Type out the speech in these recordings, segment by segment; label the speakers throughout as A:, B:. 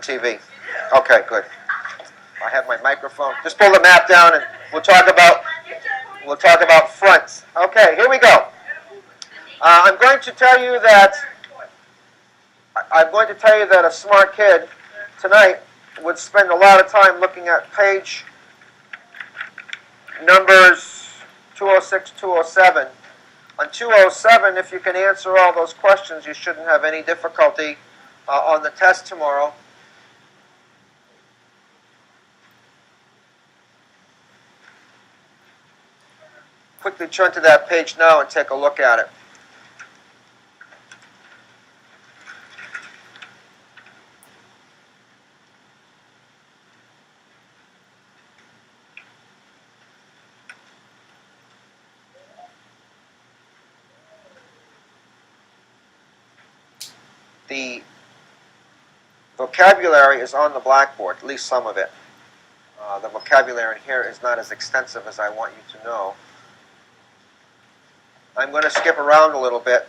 A: TV. Okay, good. I have my microphone. Just pull the map down, and we'll talk about fronts. Okay, here we go. I'm going to tell you that a smart kid tonight would spend a lot of time looking at page numbers 206, 207. On 207, if you can answer all those questions, you shouldn't have any difficulty on the test tomorrow. Quickly turn to that page now and take a look at it. The vocabulary is on the blackboard, at least some of it. The vocabulary in here is not as extensive as I want you to know. I'm going to skip around a little bit.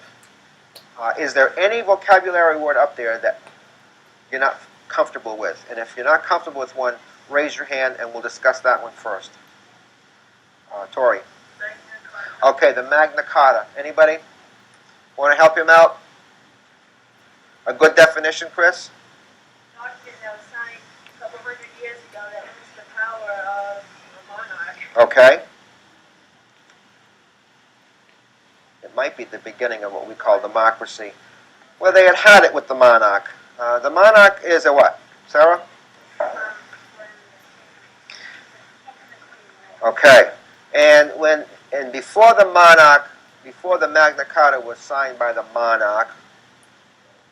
A: Is there any vocabulary word up there that you're not comfortable with? And if you're not comfortable with one, raise your hand and we'll discuss that one first. Tori. Okay, the Magna Carta. Anybody want to help him out? A good definition, Chris?
B: Document that was signed a couple hundred years ago that limits the power of a monarch.
A: Okay. It might be the beginning of what we call democracy. Well, they had it with the monarch. The monarch is a what? Sarah? Okay. And before the Magna Carta was signed by the monarch,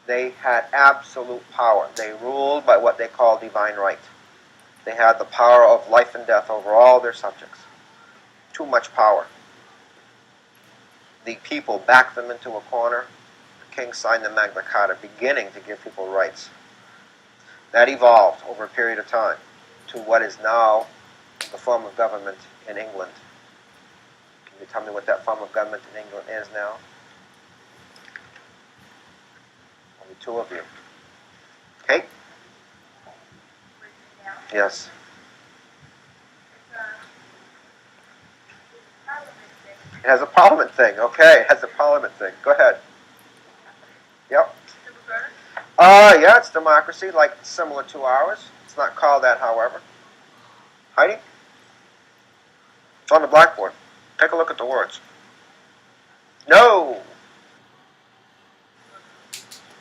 A: they had absolute power. They ruled by what they call divine right. They had the power of life and death over all their subjects. Too much power. The people backed them into a corner. The king signed the Magna Carta, beginning to give people rights. That evolved over a period of time to what is now the form of government in England. Can you tell me what that form of government in England is now? Only two of you. Okay? Yes. It has a parliament thing. Okay, it has a parliament thing. Go ahead. Yep. Yeah, it's democracy, like similar to ours. It's not called that, however. Heidi? It's on the blackboard. Take a look at the words. No!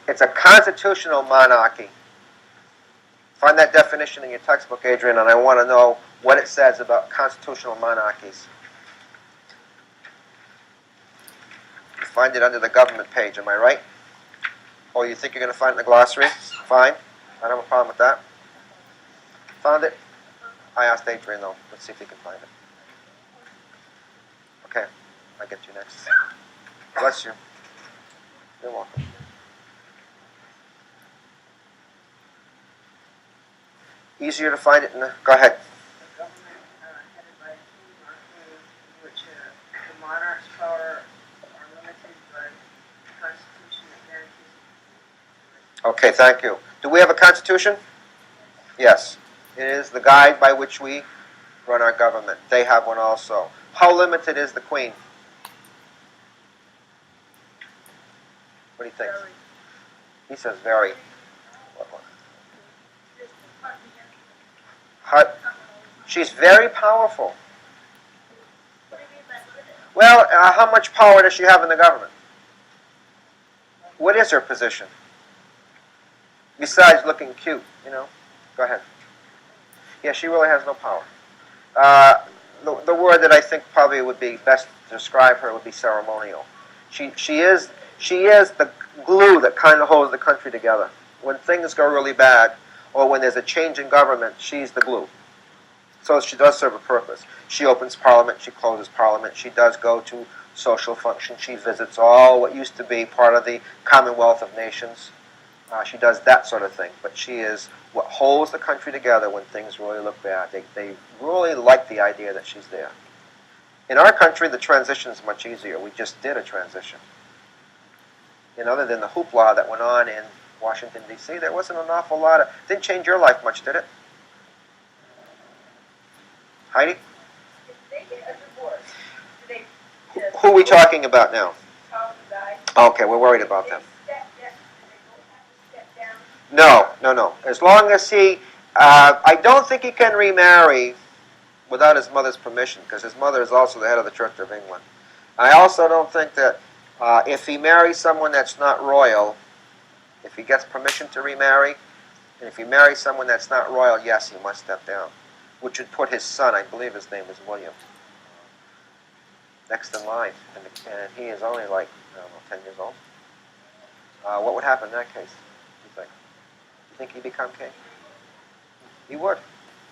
A: It's a constitutional monarchy. Find that definition in your textbook, Adrian, and I want to know what it says about constitutional monarchies. You find it under the government page, am I right? Or you think you're going to find it in the glossary? Fine. I don't have a problem with that. Found it? I asked Adrian, though. Let's see if he can find it. Okay. I'll get you next. Bless you. You're welcome. Easier to find it in the... Go ahead.
B: The government headed by a king or queen, in which the monarch's power are limited by the Constitution that guarantees.
A: Okay, thank you. Do we have a constitution? Yes. It is the guide by which we run our government. They have one also. How limited is the queen? What do you think?
B: Very.
A: He says very. She's very powerful. Well, how much power does she have in the government? What is her position? Besides looking cute, you know? Go ahead. Yeah, she really has no power. The word that I think probably would be best to describe her would be ceremonial. She is the glue that kind of holds the country together. When things go really bad, or when there's a change in government, she's the glue. So she does serve a purpose. She opens Parliament, she closes Parliament, she does go to social functions, she visits all what used to be part of the Commonwealth of Nations. She does that sort of thing. But she is what holds the country together when things really look bad. They really like the idea that she's there. In our country, the transition is much easier. We just did a transition. And other than the hoopla that went on in Washington, D.C. There wasn't an awful lot of... Didn't change your life much, did it? Heidi?
B: If they get a divorce, do they,
A: Who are we talking about now?
B: child dies,
A: Okay, we're worried about them.
B: do they both have to step down?
A: No. As long as he... I don't think he can remarry without his mother's permission, because his mother is also the head of the Church of England. I also don't think that if he marries someone that's not royal, if he gets permission to remarry, and if he marries someone that's not royal, yes, he must step down, which would put his son, I believe his name is William, next in line, and he is only like, I don't know, 10 years old. What would happen in that case, you think? You think he'd become king? He would.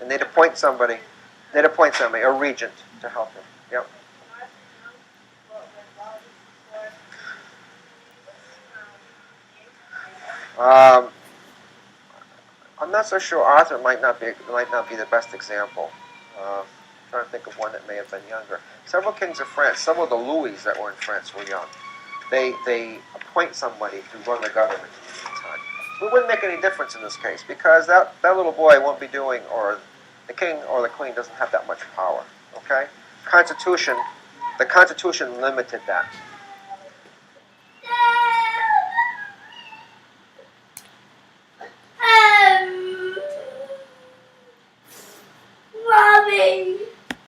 A: And they'd appoint somebody, a regent, to help him. Yep. I'm not so sure. Arthur might not be the best example. I'm trying to think of one that may have been younger. Several kings of France, some of the Louis that were in France were young. They appoint somebody to run the government at the time. It wouldn't make any difference in this case because that little boy won't be doing, or the king or the queen doesn't have that much power. Okay, the Constitution limited that.